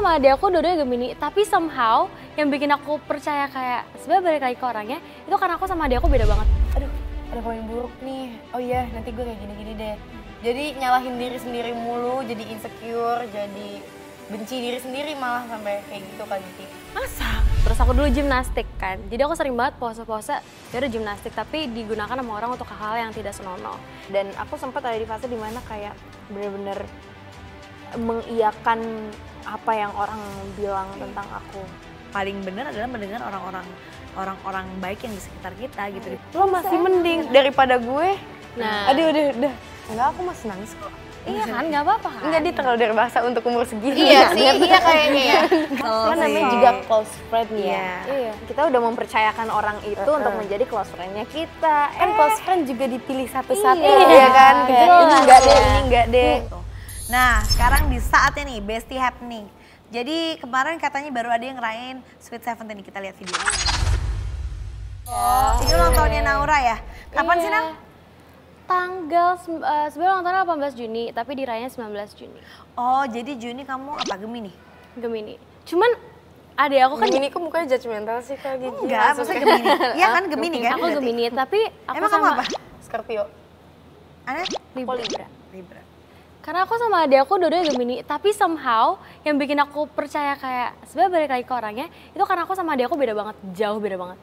sama adik aku dua-duanya Gemini, tapi somehow yang bikin aku percaya kayak sebenarnya balik lagi ke orangnya itu karena aku sama adik aku beda banget. Aduh, ada poin buruk nih. Oh iya, nanti gue kayak gini-gini deh. Jadi nyalahin diri sendiri mulu, jadi insecure, jadi benci diri sendiri malah sampai kayak gitu Kak Gigi. Masa? Terus aku dulu gimnastik kan, jadi aku sering banget pose-pose ya udah gimnastik tapi digunakan sama orang untuk hal-hal yang tidak senonoh. Dan aku sempat ada di fase dimana kayak bener-bener mengiyakan apa yang orang bilang tentang aku. Paling benar adalah mendengar orang-orang baik yang di sekitar kita gitu. Lo masih mending daripada gue. Nah, Aduh udah. Enggak, aku masih nangis kok. iya kan, nggak apa-apa kan? Enggak, dia terlalu dewasa untuk umur segini. Iya sih, iya kayaknya ya. Kan namanya Juga juga close friend ya. Iya. kita udah mempercayakan orang itu untuk menjadi close friend-nya kita. Kan close friend juga dipilih satu-satu, Iya, ya kan? Kayak jelas ini enggak deh, ya. ini enggak deh. Nah, sekarang di saatnya nih, bestie happening. Jadi kemarin katanya baru ada yang ngerayain Sweet Seventeen nih, kita lihat video. Ini ulang tahunnya Naura ya? Kapan sih, Nang? Sebenarnya ulang tahunnya 18 Juni, tapi dirayanya 19 Juni. Oh, jadi Juni kamu apa, Gemini? Gemini. Cuman adik aku kan Gemini kok mukanya judgmental sih Kak Gigi? Enggak, maksudnya Gemini. Iya kan Gemini kan? aku berarti? Gemini, tapi aku Emang kamu sama apa? Scorpio. Anet? Libra. Libra. Karena aku sama adik aku dua-duanya Gemini, tapi somehow yang bikin aku percaya kayak sebenarnya balik lagi ke orangnya itu karena aku sama adik aku beda banget, jauh beda banget.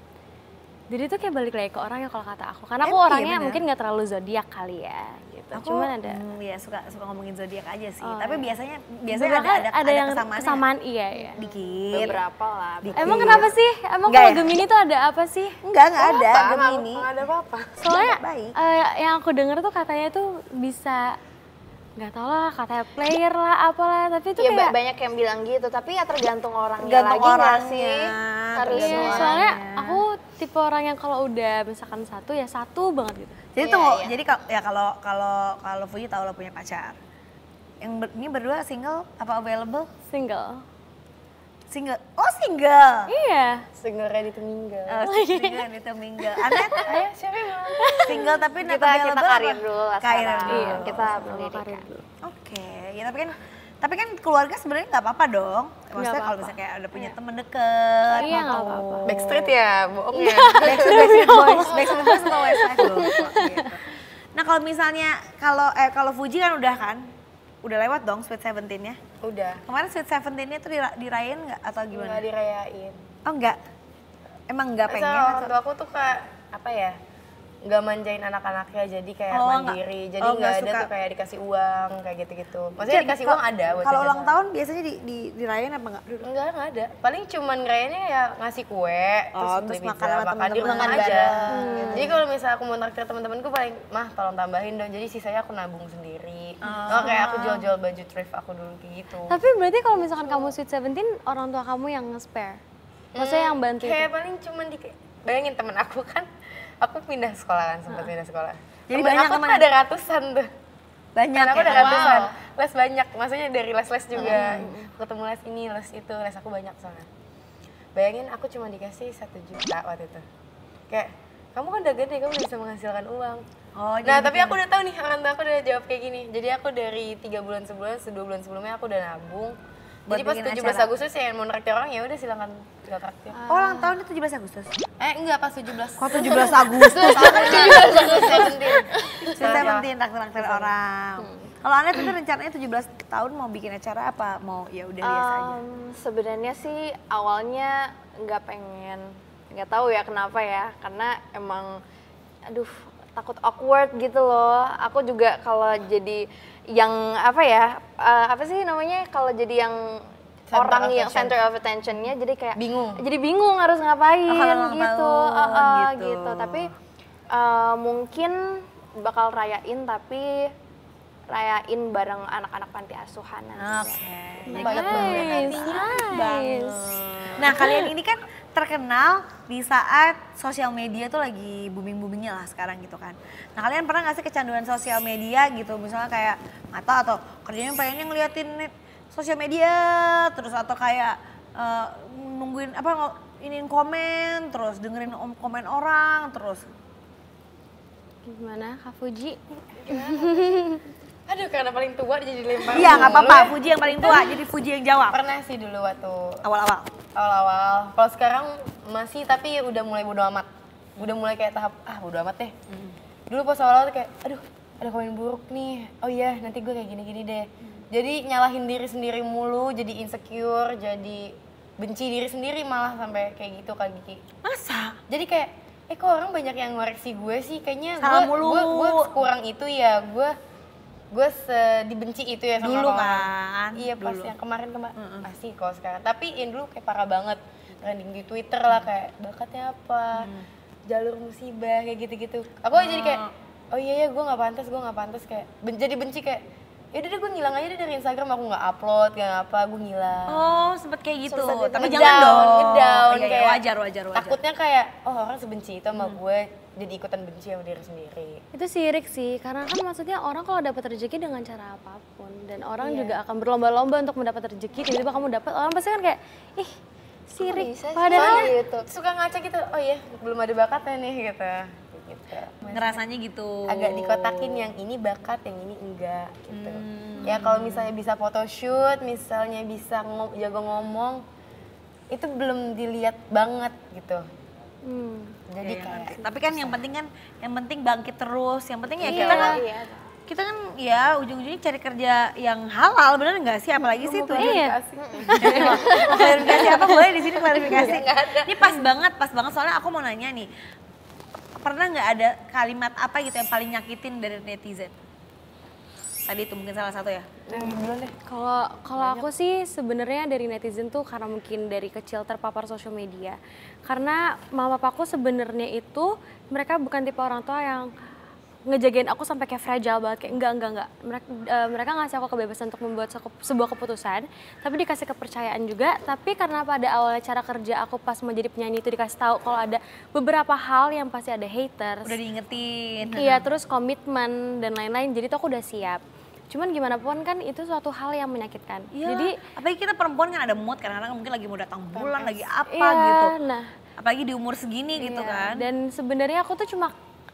Jadi itu kayak balik lagi ke orangnya kalau kata aku. Karena aku Iya, orangnya bener. mungkin nggak terlalu zodiak kali ya gitu. Cuman ada ya suka ngomongin zodiak aja sih. Oh, Tapi iya. biasanya beberapa ada yang kesamaannya. kesamaan iya ya. Dikit. Beberapa lah. Dikit. Emang kenapa sih? Emang Enggak kalau ya? Gemini tuh ada apa sih? Enggak ada Gemini. Nggak ada apa-apa. Soalnya Baik. yang aku denger tuh katanya tuh bisa nggak tau lah katanya player lah apalah tapi itu Iya kayak banyak yang bilang gitu, tapi ya tergantung orangnya Tergantung lagi nggak orangnya. sih? Tergantung iya, orangnya. soalnya aku tipe orang yang kalau udah misalkan satu ya satu banget gitu. Jadi Iya, tunggu, iya. jadi kalau Fuji tahu lo punya pacar. Ini berdua single apa available? Single. Single. Oh, single. Iya. Single ready to mingle. Oh, single itu mingle. Anet Ayo, siapa yang mau? single tapi not Kita available karir apa? dulu lah Karir sekarang. dulu. Iya, kita Sama pendidikan. karir dulu. Oke, ya tapi kan keluarga sebenarnya nggak apa-apa dong. Maksudnya kalau apa-apa. misalnya kayak udah punya temen deket, Iya, nggak mau- apa-apa. Backstreet ya, bohong ya. Backstreet Boys atau Westlife loh. Gitu. Nah kalau misalnya kalau Fuji kan udah lewat dong Sweet Seventeen-nya. Udah, Kemarin Sweet Seventeen-nya tuh dirayain nggak atau nggak gimana? dirayain. Oh enggak, emang nggak pengen? Soalnya orang atau- tua aku tuh kayak apa ya, nggak manjain anak-anaknya jadi kayak Oh, mandiri. Jadi oh, nggak nggak ada suka. tuh kayak dikasih uang kayak gitu-gitu. Maksudnya dikasih uang ada buat Kalau jajan ulang doang. tahun biasanya dirayain apa enggak? Enggak ada. Paling cuman ngerayainnya ya ngasih kue, Oh, beli terus makan pizza, sama makan di temen-temen rumah aja. aja. Jadi kalau misalnya aku mau traktir teman-temanku paling, mah tolong tambahin dong. Jadi sisanya aku nabung sendiri. Oh, kayak aku jual-jual baju thrift aku dulu kayak gitu. Tapi berarti kalau misalkan kamu Sweet Seventeen orang tua kamu yang nge-spare? Maksudnya yang bantu itu? Kayak paling cuman bayangin temen aku kan, aku pindah sekolah kan, sempat pindah sekolah. Jadi Temen banyak aku tuh temen? ada ratusan tuh. Banyak Karena aku ya? ada ratusan, les banyak, maksudnya dari les-les juga. Ketemu les ini, les itu, les aku banyak soalnya. Bayangin aku cuma dikasih 1 juta waktu itu. Kayak, kamu kan udah gede, kamu bisa menghasilkan uang. Oh, Nah, jadi tapi aku udah tahu nih, orang tua aku udah jawab kayak gini. Jadi aku dari 3 bulan sebelumnya, 2 bulan sebelumnya aku udah nabung. Buat Jadi pas bikin 17 acara. Agustus ya mau nraktir orang ya udah silakan tinggal traktir. Oh, ulang tahun itu 17 Agustus? Enggak, pas 17. Kok 17 Agustus? Sweet Salah. Seventeen, traktir orang. Kalau Anet itu rencananya 17 tahun mau bikin acara apa? Mau ya udah biasa aja? Sebenarnya sih awalnya nggak pengen, nggak tahu ya kenapa ya, karena emang aduh takut awkward gitu loh. Aku juga kalau jadi yang apa ya, apa sih namanya kalau jadi yang Center orang of yang attention. center of attention-nya jadi kayak Bingung. Jadi bingung harus ngapain kalau ulang gitu. tahun, gitu. Gitu. Tapi mungkin bakal rayain tapi rayain bareng anak-anak panti asuhan nanti. Oke. Nice, nice. Nah, kalian ini kan terkenal di saat sosial media tuh lagi booming-boomingnya lah sekarang gitu kan. Nah, kalian pernah gak sih kecanduan sosial media gitu? Misalnya kayak mata atau kerjanya pengennya ngeliatin sosial media terus atau kayak nungguin apa iniin komen terus dengerin komen orang terus. Gimana Kak Fuji? Aduh, karena paling tua jadi lempar. Iya nggak mulu apa-apa, ya. Fuji yang paling tua, jadi Fuji yang jawab. Pernah sih dulu waktu Awal-awal. awal-awal. Kalau sekarang masih, tapi udah mulai bodo amat. Udah mulai kayak tahap, bodo amat deh. Dulu pas awal-awal tuh kayak, aduh ada komen buruk nih. Oh iya, nanti gue kayak gini-gini deh. Jadi nyalahin diri sendiri mulu, jadi insecure, jadi benci diri sendiri malah sampai kayak gitu Kak Giki. Masa? Jadi kayak, kok orang banyak yang ngoreksi gue sih, kayaknya Salah gue mulu. kurang itu ya, gue dibenci itu ya sama Dulu orang. kan, Iya pas dulu. yang kemarin pasti kalau sekarang. Tapi yang dulu kayak parah banget, trending di Twitter lah kayak bakatnya apa, jalur musibah kayak gitu-gitu. Aku jadi kayak, oh iya ya gue nggak pantas kayak jadi benci kayak, ya udah deh gue ngilang aja deh dari Instagram, aku nggak upload nggak apa, gue ngilang. Oh sempet kayak gitu, Sempet tapi ngedown, jangan dong. ngedown, Iya, kayak wajar. Takutnya kayak, orang sebenci itu sama gue, jadi ikutan benci sama diri sendiri. Itu sirik sih, karena kan maksudnya orang kalau dapat rezeki dengan cara apapun dan orang Iya. juga akan berlomba-lomba untuk mendapat rezeki, tiba-tiba kamu dapat, orang pasti kan kayak, ih sirik, bisa sih? padahal Gitu. Suka ngaca gitu, oh iya belum ada bakatnya nih gitu. Ngerasanya gitu. Agak dikotakin yang ini bakat, yang ini enggak gitu. Ya kalau misalnya bisa photoshoot, misalnya bisa jago ngomong, itu belum dilihat banget gitu. Jadi kayak Tapi kan yang penting bangkit terus. Yang penting ya Iya. kita kan ya ujung-ujungnya cari kerja yang halal, bener nggak sih? Apalagi sih tuh. Iya. Mau klarifikasi apa boleh di sini klarifikasi. Ini pas banget soalnya aku mau nanya nih. Pernah nggak ada kalimat apa gitu yang paling nyakitin dari netizen? Tadi itu mungkin salah satu ya. duluan deh. Kalau aku sih sebenarnya dari netizen tuh karena mungkin dari kecil terpapar sosial media. Karena mama papaku sebenarnya itu mereka bukan tipe orang tua yang ngejagain aku sampai kayak fragile banget, kayak enggak. Mereka ngasih aku kebebasan untuk membuat sebuah keputusan, tapi dikasih kepercayaan juga. Tapi karena pada awalnya cara kerja aku pas mau jadi penyanyi itu dikasih tahu kalau ada beberapa hal yang pasti ada haters. Udah diingetin. Iya, terus komitmen dan lain-lain. Jadi tuh aku udah siap. Cuman gimana pun kan itu suatu hal yang menyakitkan. Iya. Jadi apalagi kita perempuan kan ada mood kadang-kadang mungkin lagi mau datang bulan, lagi apa iya, gitu. nah, Apalagi di umur segini gitu iya. kan. Dan sebenarnya aku tuh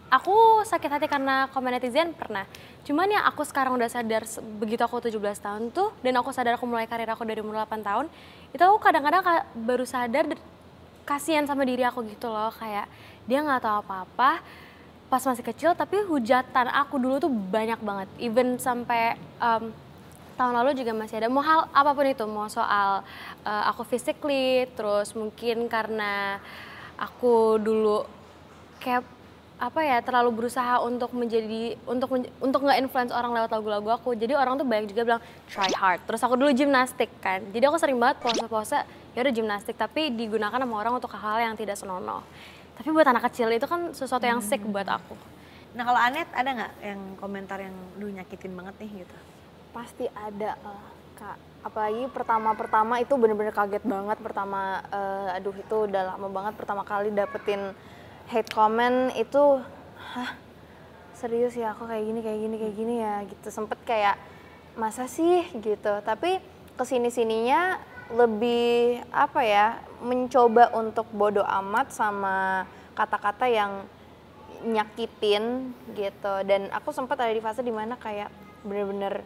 aku sakit hati karena komen netizen pernah. Cuman yang aku sekarang udah sadar begitu aku 17 tahun tuh, dan aku sadar aku mulai karir aku dari umur 8 tahun, itu aku kadang-kadang baru sadar kasihan sama diri aku gitu loh, kayak dia nggak tahu apa-apa pas masih kecil, tapi hujatan aku dulu tuh banyak banget. Even sampai tahun lalu juga masih ada, mau hal apapun itu, mau soal aku physically, terus mungkin karena aku dulu kayak terlalu berusaha untuk untuk nge-influence orang lewat lagu-lagu aku. Jadi orang tuh banyak juga bilang try hard. Terus aku dulu gimnastik kan. Jadi aku sering banget pose-pose ya udah gimnastik, tapi digunakan sama orang untuk hal-hal yang tidak senonoh. Tapi buat anak kecil itu kan sesuatu yang sick buat aku. Nah kalau Anet ada nggak yang komentar yang lu nyakitin banget nih gitu? Pasti ada Kak. Apalagi pertama itu bener-bener kaget banget. Aduh itu udah lama banget pertama kali dapetin hate comment itu, serius ya aku kayak gini ya gitu. Sempet kayak masa sih gitu, tapi kesini-sininya lebih mencoba untuk bodo amat sama kata-kata yang nyakitin gitu. Dan aku sempat ada di fase dimana kayak bener-bener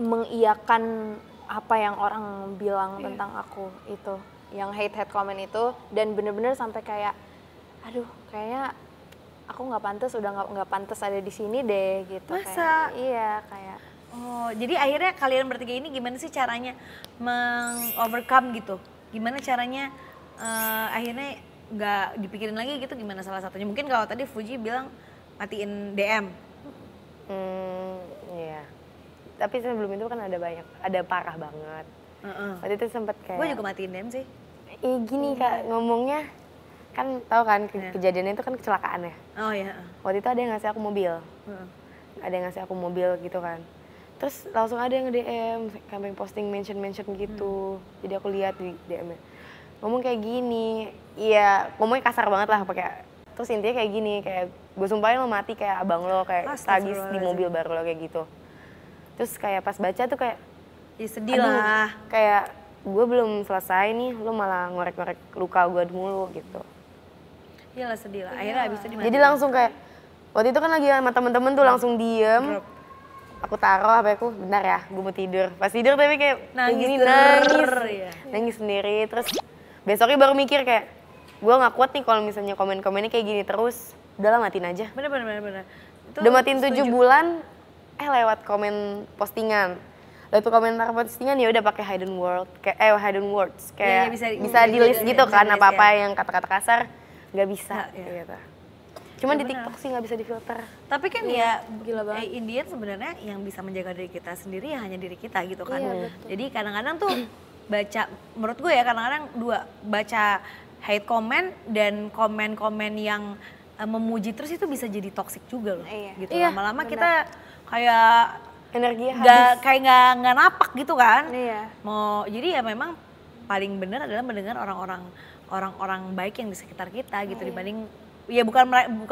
mengiyakan apa yang orang bilang tentang aku itu, yang hate comment itu, dan bener-bener sampai kayak aduh kayaknya aku nggak pantas, udah nggak pantas ada di sini deh gitu. Masa? Iya kayak. Oh jadi akhirnya kalian bertiga ini gimana sih caranya meng-overcome gitu? Gimana caranya akhirnya nggak dipikirin lagi gitu, gimana salah satunya? Mungkin kalau tadi Fuji bilang matiin DM. Iya. Tapi sebelum itu kan ada parah banget. Waktu itu sempet kayak. Gue juga matiin DM sih. Gini Kak, ngomongnya kan tahu kan kejadiannya itu kan kecelakaan ya. Oh iya. Waktu itu ada yang ngasih aku mobil. Ada yang ngasih aku mobil gitu kan. Terus langsung ada yang nge-DM, sampai posting mention gitu. Jadi aku lihat di DM-nya. Ngomong kayak gini. Iya, ngomongnya kasar banget lah pakai. Terus intinya kayak gini, kayak gue sumpahin lo mati kayak abang lo, kayak tragis di mobil baru lo kayak gitu. Terus kayak pas baca tuh kayak Ya sedih lah. Kayak gue belum selesai nih, lo malah ngorek-ngorek luka gue mulu gitu. Iyalah sedih lah. Akhirnya abis itu dimatiin. Jadi langsung kayak waktu itu kan lagi sama temen-temen tuh langsung diem. aku taruh HP aku, bentar ya, gue mau tidur. Pas tidur tapi kayak Nangis gini, ya. nangis sendiri. Terus besoknya baru mikir kayak, gue nggak kuat nih kalau misalnya komen-komennya kayak gini terus. Udahlah matiin aja. Bener. Itu Udah matiin 7 setuju. bulan, lewat komen postingan. Lewat komentar postingan ya udah pakai hidden word, kayak hidden words, kayak Iya, bisa di list gitu bisa kan, di-list, apa-apa ya. yang kata-kata kasar nggak bisa Iya. gitu. Cuman Ya di benar. TikTok sih nggak bisa difilter. Tapi kan ya gila banget. Indian sebenarnya yang bisa menjaga diri kita sendiri ya hanya diri kita gitu kan. Iya, betul. Jadi kadang-kadang tuh baca, menurut gue ya kadang-kadang baca hate comment dan komen-komen yang memuji terus itu bisa jadi toxic juga loh. Iya. Gitu. Iya, Lama-lama benar. kita kayak Energinya nggak napak gitu kan. Iya. Jadi ya memang paling benar adalah mendengar orang-orang baik yang di sekitar kita gitu dibanding ya bukan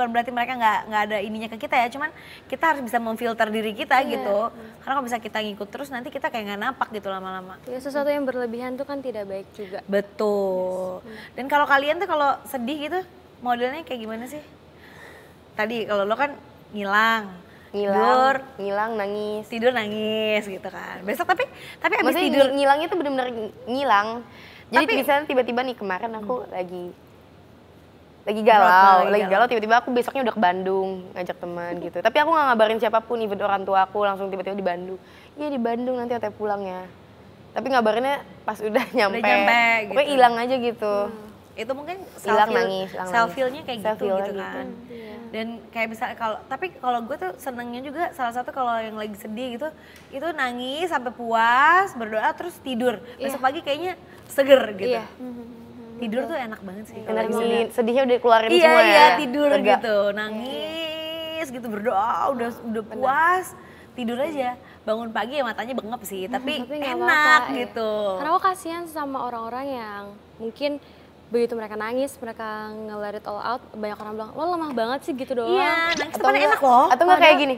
berarti mereka nggak ada ininya ke kita ya, cuman kita harus bisa memfilter diri kita gitu. Karena kalau bisa kita ngikut terus nanti kita kayak nggak napak gitu lama-lama. Ya sesuatu yang berlebihan tuh kan tidak baik juga. Betul. Dan kalau kalian tuh kalau sedih gitu modelnya kayak gimana sih? Tadi kalau lo kan ngilang, ngilang, nangis. tidur nangis gitu kan. Besok tapi abis Maksudnya tidur ngilangnya tuh bener-bener ngilang. Jadi Tapi- misalnya tiba-tiba nih kemarin aku lagi lagi galau, tiba-tiba aku besoknya udah ke Bandung ngajak teman gitu. Tapi aku nggak ngabarin siapapun, even orang tua aku langsung tiba-tiba di Bandung. Iya di Bandung nanti Ate pulang ya. Tapi ngabarinnya pas udah nyampe pokoknya gitu. hilang aja gitu. itu mungkin Hilang nangis. self-feel-nya kayak gitu Self-feel gitu lagi. kan. Dan kayak bisa kalau gue tuh senengnya juga salah satu kalau yang lagi sedih gitu itu nangis sampai puas, berdoa terus tidur. Besok pagi kayaknya seger gitu. Iya. Tidur tuh enak banget sih. kalau lagi sedih. Energi sedihnya udah keluarin Iya semua ya. iya tidur Lega. gitu, nangis gitu berdoa udah puas, tidur aja. Bangun pagi ya matanya bengep sih, tapi Tapi nggak enak apa-apa, ya. gitu. Karena aku kasihan sama orang-orang yang mungkin begitu mereka nangis, mereka nge-let it all out, banyak orang bilang, lo lemah banget sih gitu doang. Iya, nangis tuh Atau pada enggak- enak loh. Atau enggak kayak gini,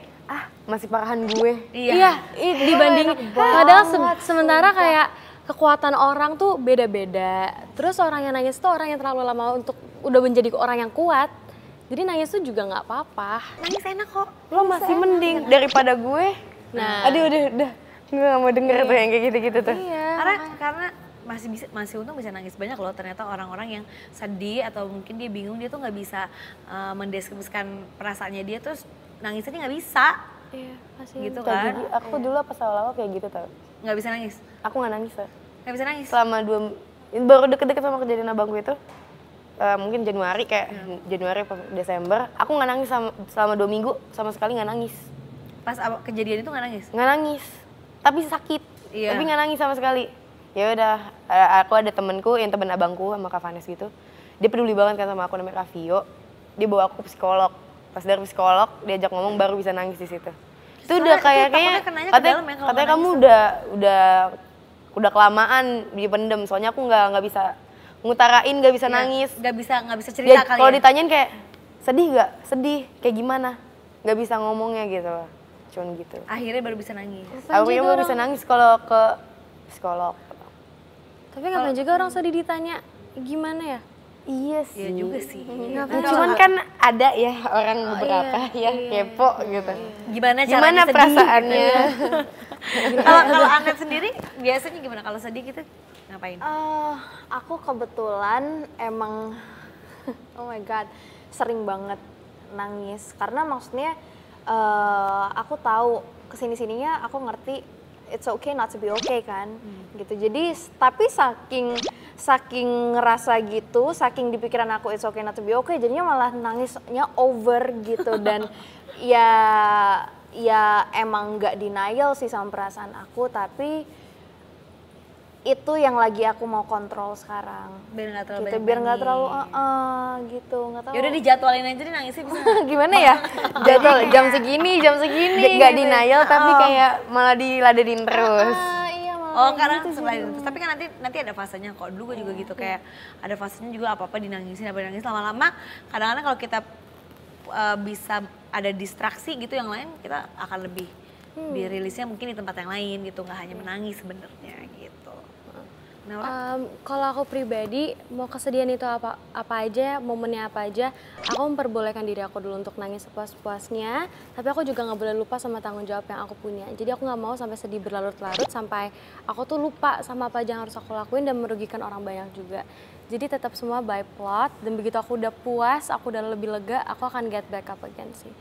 masih parahan gue. Iya, dibanding padahal sementara kayak kekuatan orang tuh beda-beda. Terus orang yang nangis tuh orang yang terlalu lama untuk udah menjadi orang yang kuat. Jadi nangis tuh juga nggak apa-apa. Nangis enak kok. Lo masih mending daripada gue. Nah. Aduh udah. Gue gak mau denger tuh yang kayak gitu-gitu tuh. Iya. Karena masih untung bisa nangis banyak loh ternyata orang-orang yang sedih atau mungkin dia bingung dia tuh nggak bisa mendeskripsikan perasaannya dia terus nangisnya dia nggak bisa Iya, kasihan. gitu Kayak kan gini, aku dulu pas awal-awal kayak gitu tau. nggak bisa nangis Aku gak nangis tuh. nggak bisa nangis Selama baru deket-deket sama kejadian abangku itu. Mungkin Januari Januari apa Desember. Aku gak nangis selama 2 minggu sama sekali gak nangis. pas kejadian itu nggak nangis Nggak nangis. Tapi sakit. Iya. Tapi nggak nangis sama sekali. Ya udah, aku ada temenku yang temen abangku sama Kak Vanes gitu. Dia peduli banget kan sama aku, namanya Kak Vio. Dia bawa aku ke psikolog. Pas dari psikolog diajak ngomong baru bisa nangis di situ. Itu udah Soalnya kayaknya takutnya kenanya ke dalam ya kalau katanya nggak kamu udah kelamaan dipendem. Soalnya aku nggak bisa ngutarain, nggak bisa nangis. nggak bisa cerita Ya, kali kalau ya ditanyain kayak sedih nggak? Sedih. Kayak gimana? Nggak bisa ngomongnya gitu. Cuman gitu. akhirnya baru bisa nangis Aku juga bisa nangis kalau ke psikolog. Tapi ngapain juga orang sedih ditanya gimana ya? Iya sih. iya juga sih Cuman kan ada ya orang beberapa yang kepo gitu. gimana caranya Gimana sedih? perasaannya? kalau Anet sendiri biasanya gimana kalau sedih gitu ngapain Aku kebetulan emang oh my god sering banget nangis karena maksudnya aku tahu kesini-sininya aku ngerti it's okay not to be okay kan gitu. Jadi tapi saking ngerasa gitu, saking di pikiran aku it's okay not to be okay, jadinya malah nangisnya over gitu dan ya emang nggak denial sih sama perasaan aku, tapi itu yang lagi aku mau kontrol sekarang. biar nggak terlalu Gitu, banyak biar nggak terlalu nangis. gitu, nggak tahu. Yaudah dijadwalin aja deh nangisnya bisa Gimana ya? Jadwal jam segini Gak gitu. denial tapi kayak malah diladenin terus. Iya malah Oh karena gitu sih. selain itu, tapi kan nanti ada fasenya kok. Dulu gue juga gitu kayak ada fasenya juga apa-apa dinangisin, apa dinangis lama-lama. Kadang-kadang kalau kita bisa ada distraksi gitu yang lain, kita akan lebih dirilisnya mungkin di tempat yang lain gitu, nggak hanya menangis sebenarnya gitu. Kalau aku pribadi, mau kesedihan itu apa aja, momennya apa aja, aku memperbolehkan diri aku dulu untuk nangis sepuas-puasnya. Tapi aku juga nggak boleh lupa sama tanggung jawab yang aku punya. Jadi aku nggak mau sampai sedih berlarut-larut sampai aku tuh lupa sama apa aja yang harus aku lakuin dan merugikan orang banyak juga. Jadi tetap semua by plot. Dan begitu aku udah puas, aku udah lebih lega, aku akan get back up again sih.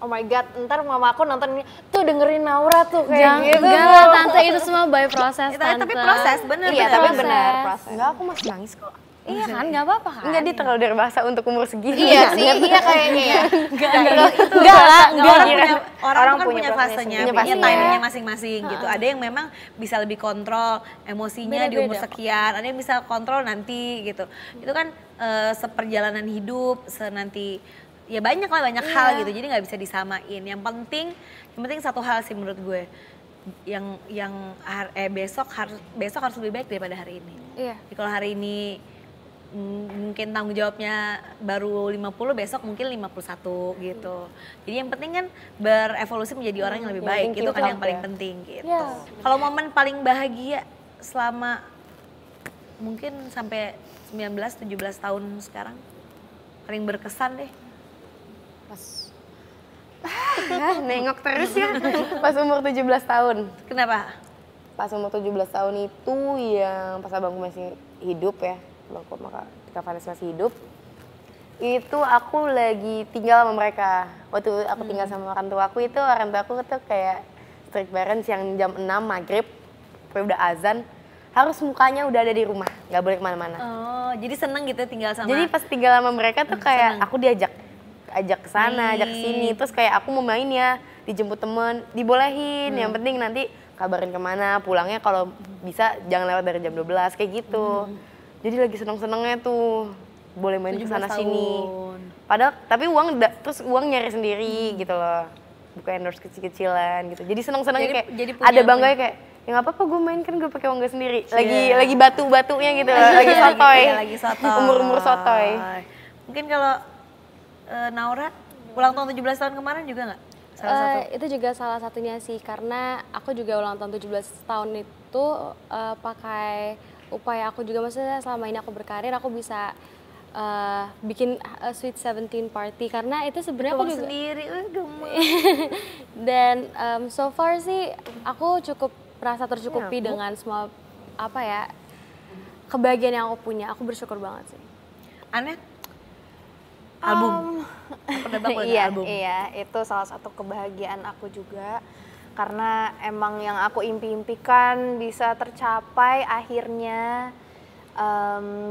Oh my god, ntar mama aku nonton ini, tuh dengerin Naura tuh kayak gitu. Enggak lah tante, itu semua by proses tante. Tapi proses, bener. Iya, tapi benar proses. Enggak, aku masih nangis kok. Iya kan, nggak apa-apa kan? Enggak, dia terlalu dewasa untuk umur segini. Iya sih, iya kayaknya ya. Orang kan punya fasenya, punya fasenya. timingnya masing-masing gitu. Ada yang memang bisa lebih kontrol emosinya di umur sekian, ada yang bisa kontrol nanti gitu. Itu kan seperjalanan hidup, nanti ya banyak hal gitu. Jadi nggak bisa disamain. Yang penting satu hal sih menurut gue, besok harus lebih baik daripada hari ini. Iya. Jadi kalau hari ini mungkin tanggung jawabnya baru 50, besok mungkin 51 gitu. Jadi yang penting kan berevolusi menjadi orang yang lebih baik, itu kan yang paling penting gitu. Yeah. Kalau momen paling bahagia selama mungkin sampai 19-17 tahun sekarang, paling berkesan deh. Nengok terus ya, pas umur 17 tahun. Kenapa? Pas umur 17 tahun itu yang pas abangku masih hidup ya, abangku ketika Vanessa masih hidup, itu aku lagi tinggal sama mereka. Waktu aku tinggal sama orang tua aku tuh kayak strict parents yang jam 6 maghrib, udah azan, harus mukanya udah ada di rumah, nggak boleh kemana-mana. Oh, jadi seneng gitu tinggal sama. Jadi pas tinggal sama mereka tuh kayak aku ajak ke sana, ajak ke sini, terus kayak aku mau main ya, dijemput temen, dibolehin. Yang penting nanti kabarin kemana, pulangnya kalau bisa jangan lewat dari jam 12 kayak gitu. Jadi lagi seneng-senengnya tuh boleh main ke sana sini. Padahal tapi terus uang nyari sendiri gitu loh. Bukan endorse kecil-kecilan gitu. Jadi seneng-senengnya kayak ada bangganya kayak ya nggak apa-apa gue main kan gue pakai uang gue sendiri. Lagi batu-batunya gitu loh, lagi sotoy. Lagi sotoy. Umur-umur sotoy. Mungkin kalau Naura ulang tahun 17 tahun kemarin juga nggak? Itu juga salah satunya sih, karena aku juga ulang tahun 17 tahun itu pakai upaya aku juga, maksudnya selama ini aku berkarir aku bisa bikin Sweet 17 party, karena itu sebenarnya aku juga sendiri, gemes. Dan so far sih aku cukup merasa tercukupi dengan semua kebahagiaan yang aku punya. Aku bersyukur banget sih. Aneh? Album? Album? Iya, itu salah satu kebahagiaan aku juga. Karena emang yang aku impi-impikan bisa tercapai akhirnya.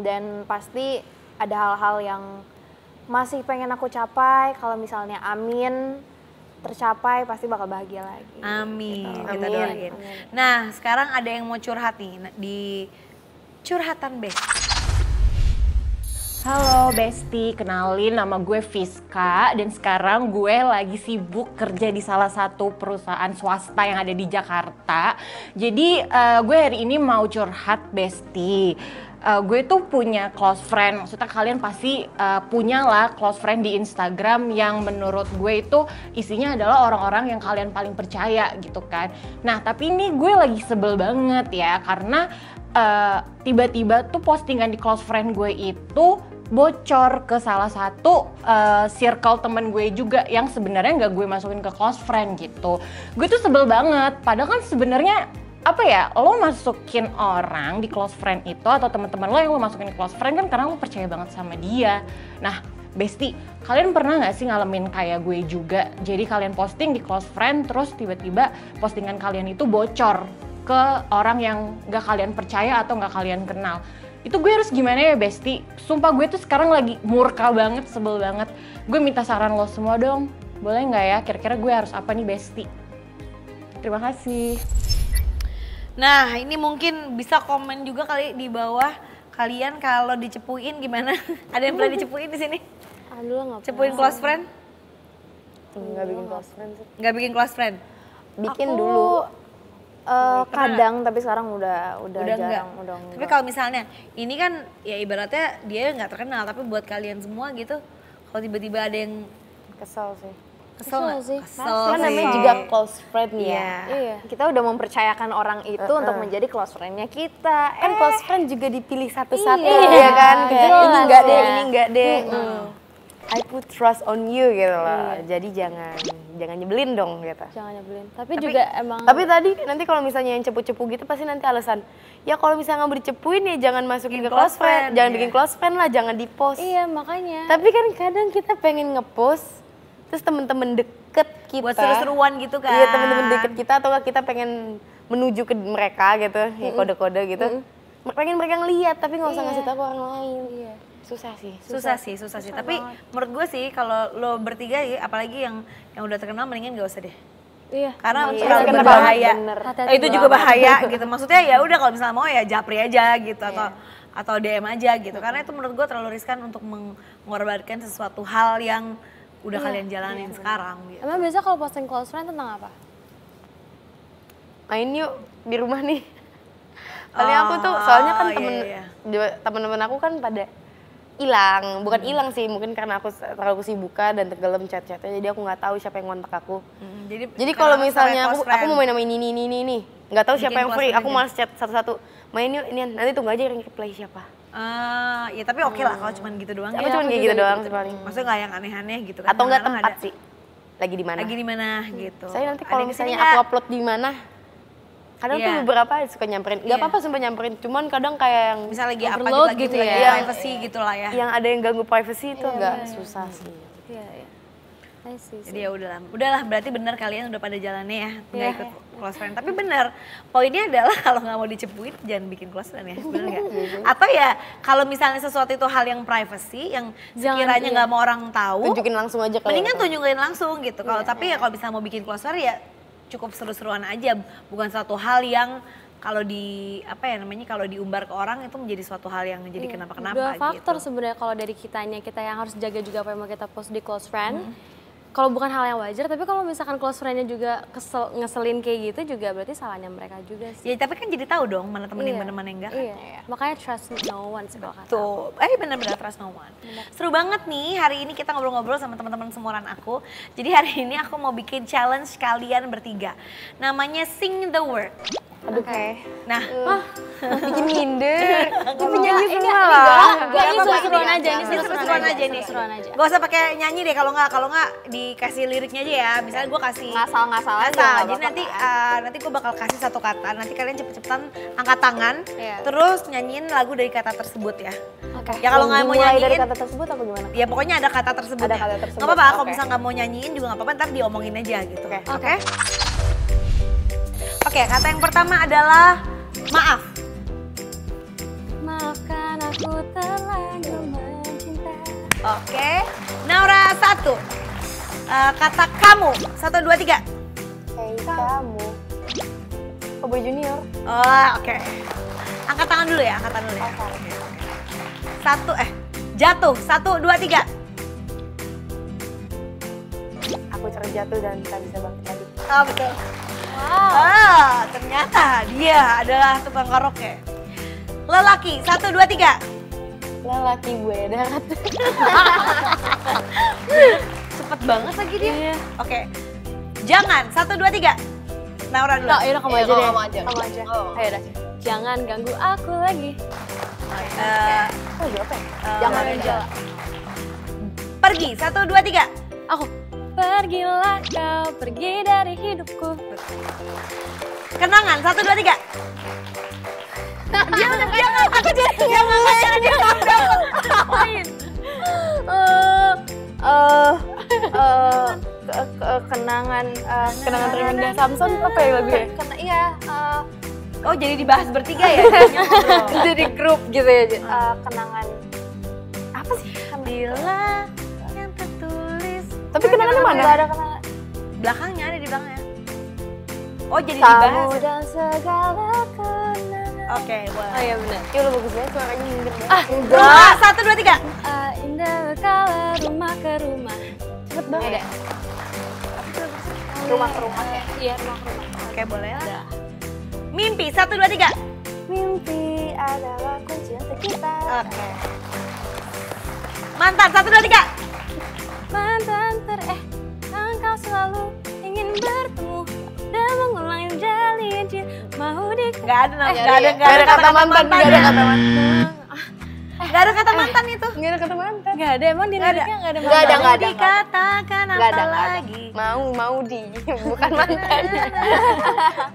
Dan pasti ada hal-hal yang masih pengen aku capai. Kalau misalnya amin tercapai, pasti bakal bahagia lagi. Amin, gitu. kita doain. Nah, sekarang ada yang mau curhat nih di Curhatan Best. Halo Besti, kenalin nama gue Fiska dan sekarang gue lagi sibuk kerja di salah satu perusahaan swasta yang ada di Jakarta. Jadi gue hari ini mau curhat Besti. Gue tuh punya close friend, maksudnya kalian pasti punya lah close friend di Instagram yang menurut gue itu isinya adalah orang-orang yang kalian paling percaya gitu kan. Nah tapi ini gue lagi sebel banget ya karena tiba-tiba tuh postingan di close friend gue itu bocor ke salah satu circle temen gue juga yang sebenarnya nggak gue masukin ke close friend gitu. Gue tuh sebel banget, padahal kan sebenarnya lo masukin orang di close friend itu atau teman-teman lo yang lo masukin di close friend kan karena lo percaya banget sama dia. Nah Besti, kalian pernah nggak sih ngalamin kayak gue juga? Jadi kalian posting di close friend terus tiba-tiba postingan kalian itu bocor ke orang yang nggak kalian percaya atau nggak kalian kenal. Itu gue harus gimana ya Besti? Sumpah gue tuh sekarang lagi murka banget, sebel banget. Gue minta saran lo semua dong, boleh nggak ya? Kira-kira gue harus apa nih Besti? Terima kasih. Nah ini mungkin bisa komen juga kali di bawah, kalian kalau dicepuin gimana? Ada yang pernah dicepuin di sini? Alhamdulillah nggak. Cepuin close friend? Nggak bikin close friend sih. Nggak bikin close friend? Bikin aku, dulu. Kadang tapi sekarang udah jarang, enggak. udah Tapi kalau misalnya ini kan ya ibaratnya dia nggak terkenal, tapi buat kalian semua gitu, kalau tiba-tiba ada yang Kesel sih. Kesel nggak? sih. Kesel Kan namanya sih. juga close friend ya. Iya. Iya. Kita udah mempercayakan orang itu untuk menjadi close friend-nya kita. Kan close friend juga dipilih satu-satu Iya, ya kan. Kayak jelas ini enggak deh, ya. ini enggak deh. I put trust on you gitu loh. Jadi jangan nyebelin dong gitu. Jangan nyebelin. Tapi juga emang Tapi tadi nanti kalau misalnya yang cepu-cepu gitu pasti nanti alasan, ya kalau misalnya nggak dicepuin ya jangan masukin ke close friend, jangan bikin close friend lah, jangan di post. iya makanya. Tapi kan kadang kita pengen ngepost, terus temen-temen deket kita, Buat seru-seruan gitu kan. iya temen-temen deket kita atau nggak kita pengen menuju ke mereka gitu, ya kode-kode gitu, pengen mereka ngeliat tapi nggak usah ngasih tahu ke orang lain. Iya. Susah sih. Susah sih. Tapi menurut gue sih kalau lo bertiga ya, apalagi yang udah terkenal mendingan gak usah deh. Iya. Karena Iya, terlalu bener berbahaya. banget, bener. Hati-hati Itu juga bahaya gitu. Maksudnya ya udah kalau misalnya mau ya japri aja gitu atau DM aja gitu. Karena itu menurut gue terlalu riskan untuk mengorbankan sesuatu hal yang udah kalian jalanin sekarang gitu. Emang biasa kalau posting close friend tentang apa? Main yuk di rumah nih. Paling aku tuh soalnya kan iya. temen-temen aku kan pada hilang, bukan hilang sih, mungkin karena aku terlalu kesibukan dan tenggelam chat-chatnya, jadi aku nggak tahu siapa yang ngontak aku. Jadi kalau misalnya aku mau main sama ini, nggak tahu siapa yang free, aku malas chat satu-satu. Main yuk, ini nanti tunggu aja yang reply siapa. Ya tapi oke lah kalau cuman gitu doang. Aku Ya. cuma kayak gitu doang sih paling. Maksudnya nggak yang aneh-aneh gitu kan. Atau nggak Kadang-kadang tempat ada. sih, lagi di mana. Lagi di mana gitu. Saya nanti kalau Ada di sini misalnya nggak? aku upload di mana, kadang tuh Iya. beberapa suka nyamperin. Nggak apa-apa sumpah nyamperin, cuman kadang kayak yang Misalnya lagi apa Overload gitu, gitu lagi ya. privacy gitu lah ya. yang ada yang ganggu privacy itu agak susah sih. Iya, iya. I see. Jadi ya udahlah berarti bener kalian udah pada jalannya ya, nggak ikut close friend. Tapi bener, poinnya adalah kalau nggak mau dicepuin jangan bikin close friend ya, bener nggak? Atau ya kalau misalnya sesuatu itu hal yang privacy, yang sekiranya nggak mau orang tahu, Tunjukin langsung aja kalau mendingan tunjukin langsung gitu. Kalau tapi ya kalau bisa mau bikin close friend ya cukup seru-seruan aja, bukan suatu hal yang kalau di apa ya namanya kalau diumbar ke orang itu menjadi suatu hal yang jadi kenapa-kenapa Dua faktor gitu. sebenarnya kalau dari kita yang harus jaga juga apa yang mau kita post di close friend. Kalau bukan hal yang wajar, tapi kalau misalkan close friend-nya juga ngeselin kayak gitu juga berarti salahnya mereka juga sih. Ya tapi kan jadi tahu dong mana temen yang bener mana yang enggak. Iya. Makanya trust no one sih kalau kata. Tuh, benar-benar trust no one. Seru banget nih hari ini kita ngobrol-ngobrol sama teman-teman seumuran aku. Jadi hari ini aku mau bikin challenge kalian bertiga. Namanya Sing the Word. Oke. Nah, bikin minder. Itu penyanyi Ini semua lah. enggak, ini seru-seruan aja, ini ini seru-seruan aja nih. seru-seruan aja. Gak usah pakai nyanyi deh kalau nggak dikasih liriknya aja ya. Misalnya gue kasih Ngasal-ngasal aja, ngasal. nggak Jadi apa-apa nanti nanti gue bakal kasih satu kata. Nanti kalian cepet-cepetan angkat tangan. Iya. Terus nyanyiin lagu dari kata tersebut ya. Oke. Ya kalau nggak mau Dimulai dari nyanyiin, kata tersebut apa gimana? ya pokoknya ada kata tersebut. Ada ya. kata tersebut, Nggak apa-apa, kalau oke. misalnya nggak mau nyanyiin juga nggak apa-apa, ntar diomongin aja gitu. Oke. Oke? Oke, kata yang pertama adalah maaf. Maafkan aku terlanjur mencinta. Oke. Naura 1. Kata kamu. 1, 2, 3. Hei kamu. Boy Junior. Oh, oke. Angkat tangan dulu ya, angkat tangan dulu ya. Jatuh. 1, 2, 3. Aku terjatuh dan tak bisa bangkit lagi. Oh, betul. Ternyata dia adalah tukang karaoke. Lelaki, 1, 2, 3. Lelaki gue darat. Cepet banget lagi dia. Oke. Jangan, 1, 2, 3. Naura dulu. Yaudah kamu aja deh. Kamu aja. Kamu aja. Ayo dah. Jangan ganggu aku lagi. Lagi apa ya? Jangan Naura aja. Pergi, 1, 2, 3. Aku pergilah kau pergi dari hidupku. Kenangan, 1, 2, 3. Jangan, aku jadi jangan dia belum dapet. Kenangan Kenangan terindah Samson apa ya lagunya? iya Oh, jadi dibahas bertiga ya? jadi grup gitu ya. Kenangan Apa sih? Bila yang tertulis. Tapi kenangannya mana? Nggak ada kenangan. Belakangnya, ada di belakangnya. Oh, jadi Kamu dibahas. dan segala kenangan. Oke, boleh. Oh iya benar. Ya lu bagus banget suaranya minder banget. Dua, 1, 2, 3. Indah berkala rumah ke rumah. Cepet banget ya. Rumah ke rumah ya. Iya rumah ke rumah. Oke, boleh lah. Mimpi, 1, 2, 3. Mimpi adalah kunci untuk kita. Oke. Mantan, 1, 2, 3. Mantan engkau Nggak ada Gak ada kata mantan, gak ada kata mantan. Nggak ada kata mantan itu. Gak ada kata mantan. Nggak ada, emang di liriknya nggak ada Nggak ada, nggak ada. Dikatakan Nggak apa ada, nggak ada. lagi? Mau di, bukan mantan.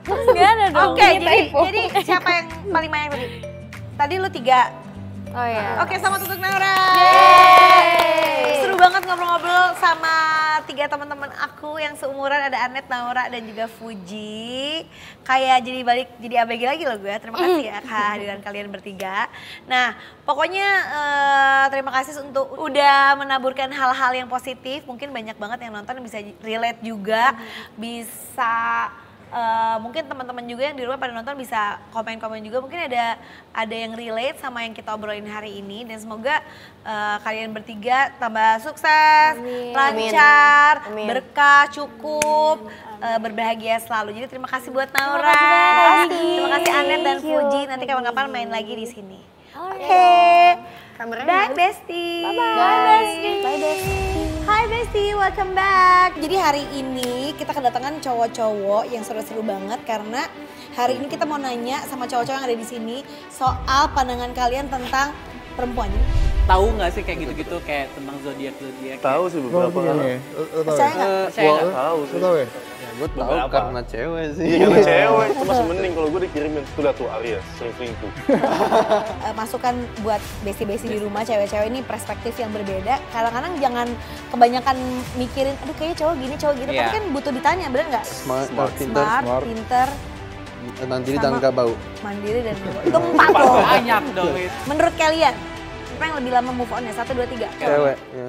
Nggak ada dong. Oke, jadi siapa yang paling banyak tadi? Tadi lu 3. Oh iya. Oke, selamat untuk Naura. Seru banget ngobrol-ngobrol sama 3 teman-teman aku yang seumuran, ada Anet, Naura, dan juga Fuji. Kayak jadi ABG lagi loh gue. Terima kasih ya kehadiran kalian bertiga. Nah, pokoknya terima kasih untuk udah menaburkan hal-hal yang positif. Mungkin banyak banget yang nonton bisa relate juga, bisa mungkin teman-teman juga yang di rumah pada nonton bisa komen-komen juga, mungkin ada yang relate sama yang kita obrolin hari ini, dan semoga kalian bertiga tambah sukses, lancar, berkah, cukup, berbahagia selalu. Jadi terima kasih buat Naura, terima kasih Anet dan Fuji. Nanti kapan-kapan main lagi di sini. Oke. Bye Besti. Bye Besti. Bye Besti. Hai Besti, welcome back. Jadi hari ini kita kedatangan cowok-cowok yang seru-seru banget karena hari ini kita mau nanya sama cowok-cowok yang ada di sini soal pandangan kalian tentang perempuan. Tahu nggak sih kayak gitu-gitu kayak tentang zodiak? Tahu sih beberapa kali. Percaya nggak? Saya nggak Tahu sih. Tahu ya? Ya, gue tahu karena cewek sih. Iya, karena cewek itu masih mending kalau gue dikirimin tuh lihat tuh Aries selingkuh. Masukan buat besti-besti di rumah, cewek-cewek ini perspektif yang berbeda. Kadang-kadang jangan kebanyakan mikirin, aduh kayaknya cowok gini, cowok gitu. Tapi kan butuh ditanya, bener nggak? Smart, pinter, mandiri dan gak bau. mandiri dan itu 4 loh. banyak dong itu. Menurut kalian, apa yang lebih lama move on ya? 1, 2, 3. Cewek, ya.